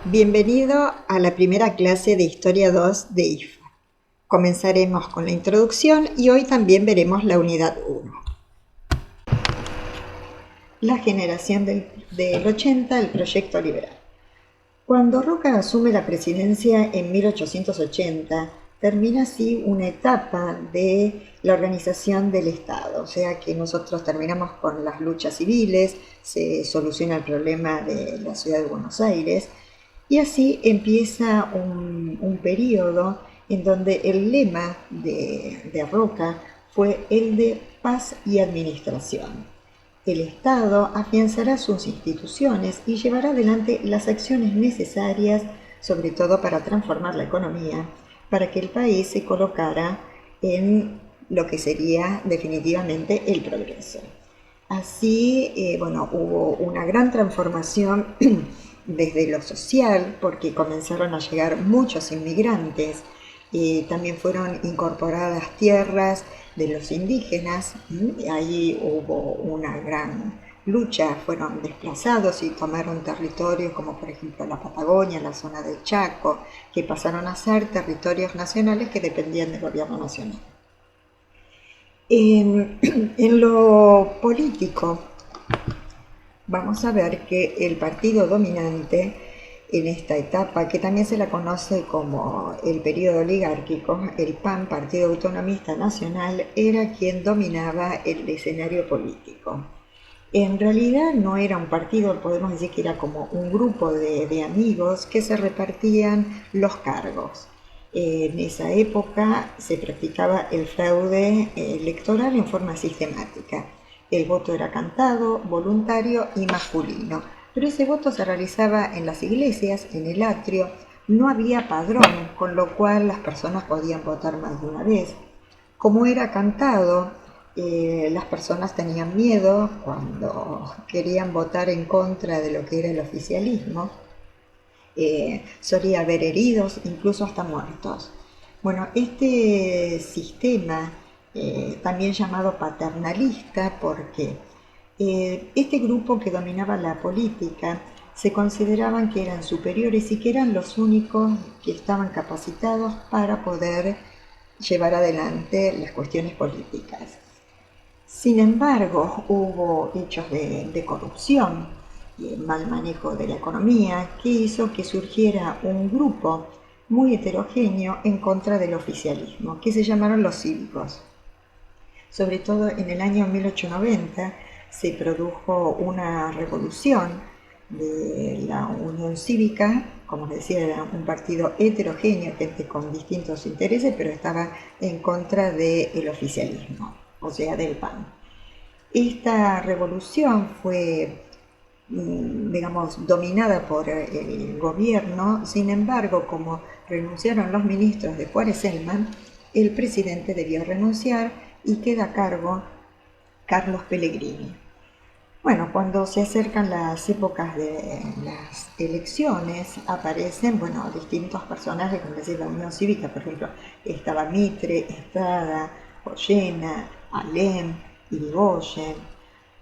Bienvenido a la primera clase de Historia 2 de IFA. Comenzaremos con la introducción y hoy también veremos la unidad 1. La generación del 80, el proyecto liberal. Cuando Roca asume la presidencia en 1880, termina así una etapa de la organización del Estado, o sea que nosotros terminamos con las luchas civiles, se soluciona el problema de la ciudad de Buenos Aires, y así empieza un periodo en donde el lema de Roca fue el de paz y administración. El Estado afianzará sus instituciones y llevará adelante las acciones necesarias, sobre todo para transformar la economía, para que el país se colocara en lo que sería definitivamente el progreso. Así, hubo una gran transformación desde lo social, porque comenzaron a llegar muchos inmigrantes, también fueron incorporadas tierras de los indígenas, ahí hubo una gran lucha, fueron desplazados y tomaron territorios como por ejemplo la Patagonia, la zona del Chaco, que pasaron a ser territorios nacionales que dependían del gobierno nacional. En lo político, vamos a ver que el partido dominante en esta etapa, que también se la conoce como el periodo oligárquico, el PAN, Partido Autonomista Nacional, era quien dominaba el escenario político. En realidad no era un partido, podemos decir que era como un grupo de amigos que se repartían los cargos. En esa época se practicaba el fraude electoral en forma sistemática. El voto era cantado, voluntario y masculino, pero ese voto se realizaba en las iglesias, en el atrio, no había padrón, con lo cual las personas podían votar más de una vez. Como era cantado, las personas tenían miedo cuando querían votar en contra de lo que era el oficialismo. Solía haber heridos, incluso hasta muertos. Bueno, este sistema, también llamado paternalista, porque este grupo que dominaba la política se consideraban que eran superiores y que eran los únicos que estaban capacitados para poder llevar adelante las cuestiones políticas. Sin embargo, hubo hechos de corrupción y mal manejo de la economía que hizo que surgiera un grupo muy heterogéneo en contra del oficialismo, que se llamaron los cívicos. Sobre todo en el año 1890 se produjo una revolución de la Unión Cívica, como les decía, era un partido heterogéneo, gente con distintos intereses, pero estaba en contra del oficialismo, o sea, del PAN. Esta revolución fue, dominada por el gobierno. Sin embargo, como renunciaron los ministros de Juárez-Elman, el presidente debió renunciar y queda a cargo Carlos Pellegrini. Bueno, cuando se acercan las épocas de las elecciones, aparecen, distintos personajes, como decir, la Unión Cívica, por ejemplo, estaba Mitre, Estrada, Goyena, Alem, Irigoyen.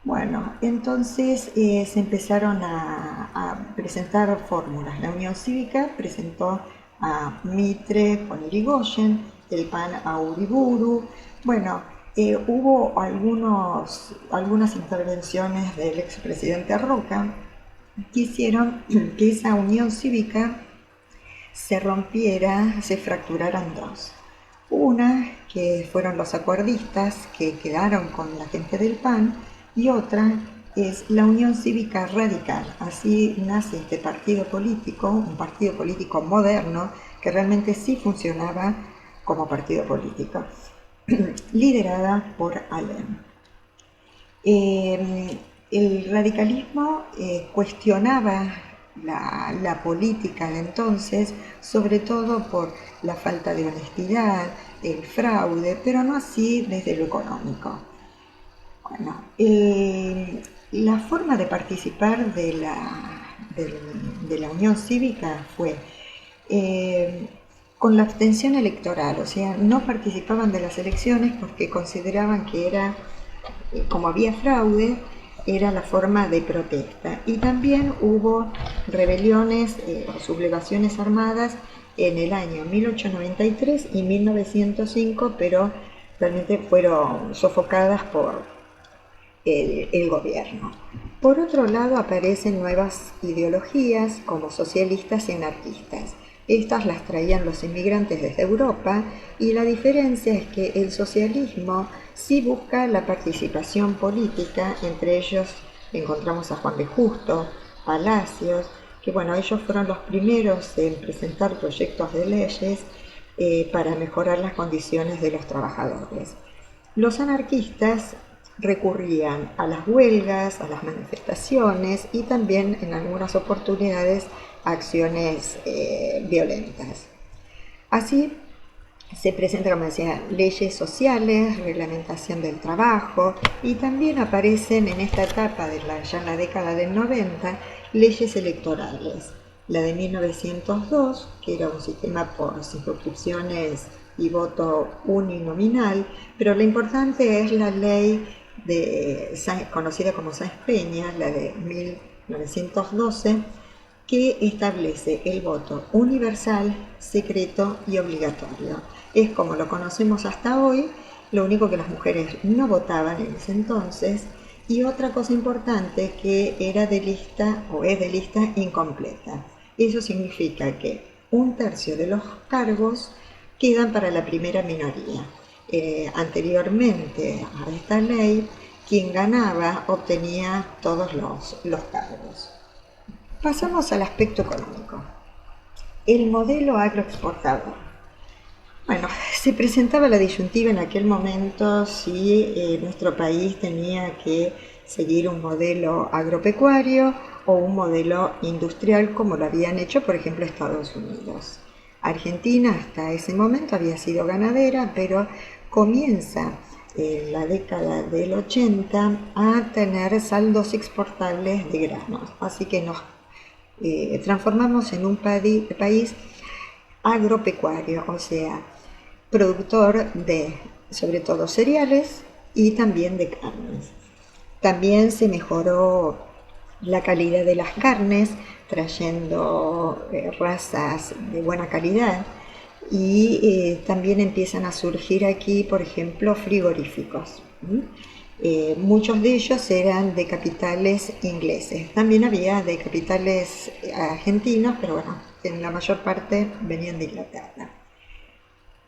Bueno, entonces se empezaron a presentar fórmulas. La Unión Cívica presentó a Mitre con Irigoyen, el PAN a Uriburu. Bueno, hubo algunas intervenciones del expresidente Roca que hicieron que esa unión cívica se rompiera, se fracturara en dos. Una, que fueron los acuerdistas que quedaron con la gente del PAN, y otra es la Unión Cívica Radical. Así nace este partido político, un partido político moderno que realmente sí funcionaba como partido político, liderada por Alem. El radicalismo cuestionaba la política de entonces, sobre todo por la falta de honestidad, el fraude, pero no así desde lo económico. Bueno, la forma de participar de la Unión Cívica fue con la abstención electoral, o sea, no participaban de las elecciones porque consideraban que era, como había fraude, era la forma de protesta. Y también hubo rebeliones o sublevaciones armadas en el año 1893 y 1905, pero realmente fueron sofocadas por el gobierno. Por otro lado, aparecen nuevas ideologías como socialistas y anarquistas. Estas las traían los inmigrantes desde Europa, y la diferencia es que el socialismo sí busca la participación política. Entre ellos encontramos a Juan B. Justo, Palacios, que bueno, ellos fueron los primeros en presentar proyectos de leyes para mejorar las condiciones de los trabajadores. Los anarquistas recurrían a las huelgas, a las manifestaciones y también en algunas oportunidades a acciones violentas. Así se presentan, como decía, leyes sociales, reglamentación del trabajo, y también aparecen en esta etapa ya en la década del 90, leyes electorales. La de 1902, que era un sistema por circunscripciones y voto uninominal, pero lo importante es la ley conocida como Sáenz-Peña, la de 1912, que establece el voto universal, secreto y obligatorio. Es como lo conocemos hasta hoy, lo único que las mujeres no votaban en ese entonces, y otra cosa importante, que era de lista o es de lista incompleta. Eso significa que 1/3 de los cargos quedan para la primera minoría. Anteriormente a esta ley, quien ganaba obtenía todos los cargos. Pasamos al aspecto económico. El modelo agroexportador. Bueno, se presentaba la disyuntiva en aquel momento si nuestro país tenía que seguir un modelo agropecuario o un modelo industrial, como lo habían hecho, por ejemplo, Estados Unidos. Argentina hasta ese momento había sido ganadera, pero comienza en la década del 80 a tener saldos exportables de granos. Así que nos transformamos en un país agropecuario, o sea, productor de sobre todo cereales y también de carnes. También se mejoró la calidad de las carnes, trayendo razas de buena calidad, y también empiezan a surgir aquí, por ejemplo, frigoríficos. Muchos de ellos eran de capitales ingleses. También había de capitales argentinos, pero bueno, en la mayor parte venían de Inglaterra.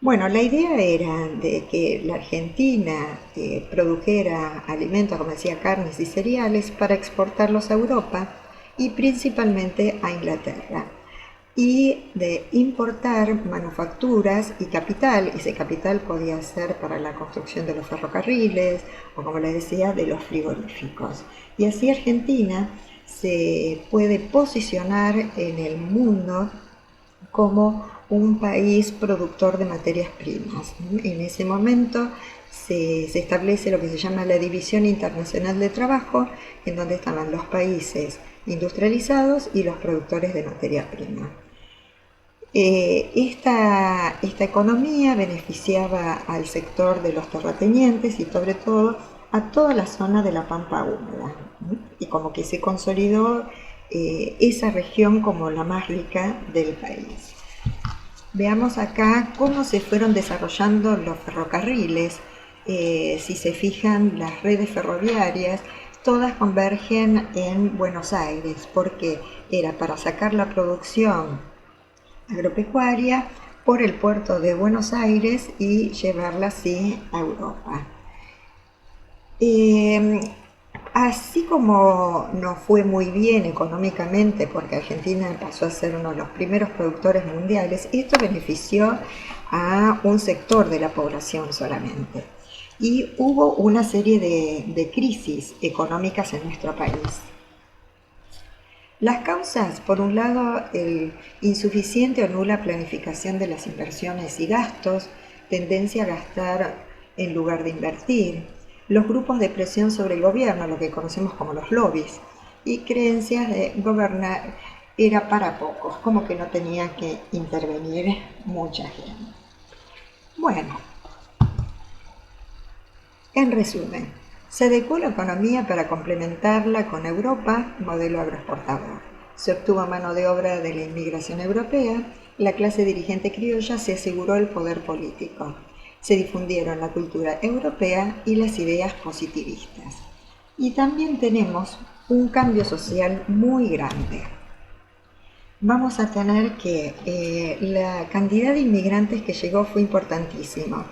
Bueno, la idea era de que la Argentina produjera alimentos, como decía, carnes y cereales, para exportarlos a Europa y principalmente a Inglaterra, y de importar manufacturas y capital. Ese capital podía ser para la construcción de los ferrocarriles o, como les decía, de los frigoríficos. Y así Argentina se puede posicionar en el mundo como un país productor de materias primas. En ese momento se establece lo que se llama la División Internacional de Trabajo, en donde estaban los países industrializados y los productores de materia prima. Esta economía beneficiaba al sector de los terratenientes y sobre todo a toda la zona de la Pampa húmeda, y como que se consolidó esa región como la más rica del país. Veamos acá cómo se fueron desarrollando los ferrocarriles. Si se fijan, las redes ferroviarias todas convergen en Buenos Aires, porque era para sacar la producción agropecuaria por el puerto de Buenos Aires y llevarla así a Europa. Así como no fue muy bien económicamente, porque Argentina pasó a ser uno de los primeros productores mundiales, esto benefició a un sector de la población solamente. Y hubo una serie de crisis económicas en nuestro país. Las causas, por un lado, el insuficiente o nula planificación de las inversiones y gastos, tendencia a gastar en lugar de invertir, los grupos de presión sobre el gobierno, lo que conocemos como los lobbies, y creencias de gobernar era para pocos, como que no tenía que intervenir mucha gente. Bueno, en resumen, Se adecuó la economía para complementarla con Europa, modelo agroexportador. Se obtuvo mano de obra de la inmigración europea, la clase dirigente criolla se aseguró el poder político. Se difundieron la cultura europea y las ideas positivistas. Y también tenemos un cambio social muy grande. Vamos a tener que la cantidad de inmigrantes que llegó fue importantísimo.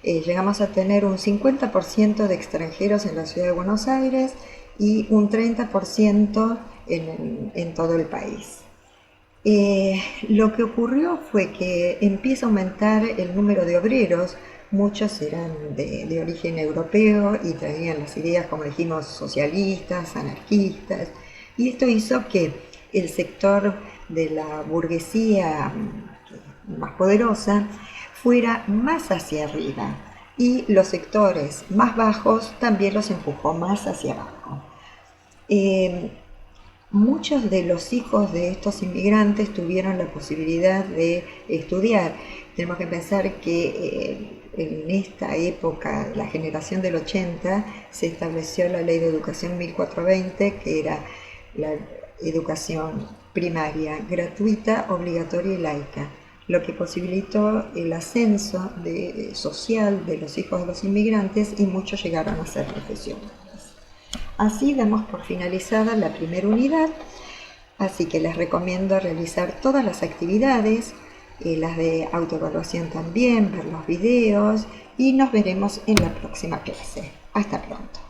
Llegamos a tener un 50% de extranjeros en la ciudad de Buenos Aires y un 30% en todo el país. Lo que ocurrió fue que empieza a aumentar el número de obreros. Muchos eran de origen europeo y traían las ideas, como dijimos, socialistas, anarquistas, y esto hizo que el sector de la burguesía más poderosa fuera más hacia arriba y los sectores más bajos también los empujó más hacia abajo. Muchos de los hijos de estos inmigrantes tuvieron la posibilidad de estudiar. Tenemos que pensar que en esta época, la generación del 80, se estableció la Ley de Educación 1420, que era la educación primaria, gratuita, obligatoria y laica, lo que posibilitó el ascenso social de los hijos de los inmigrantes y muchos llegaron a ser profesionales. Así damos por finalizada la primera unidad, así que les recomiendo realizar todas las actividades, las de autoevaluación también, ver los videos y nos veremos en la próxima clase. Hasta pronto.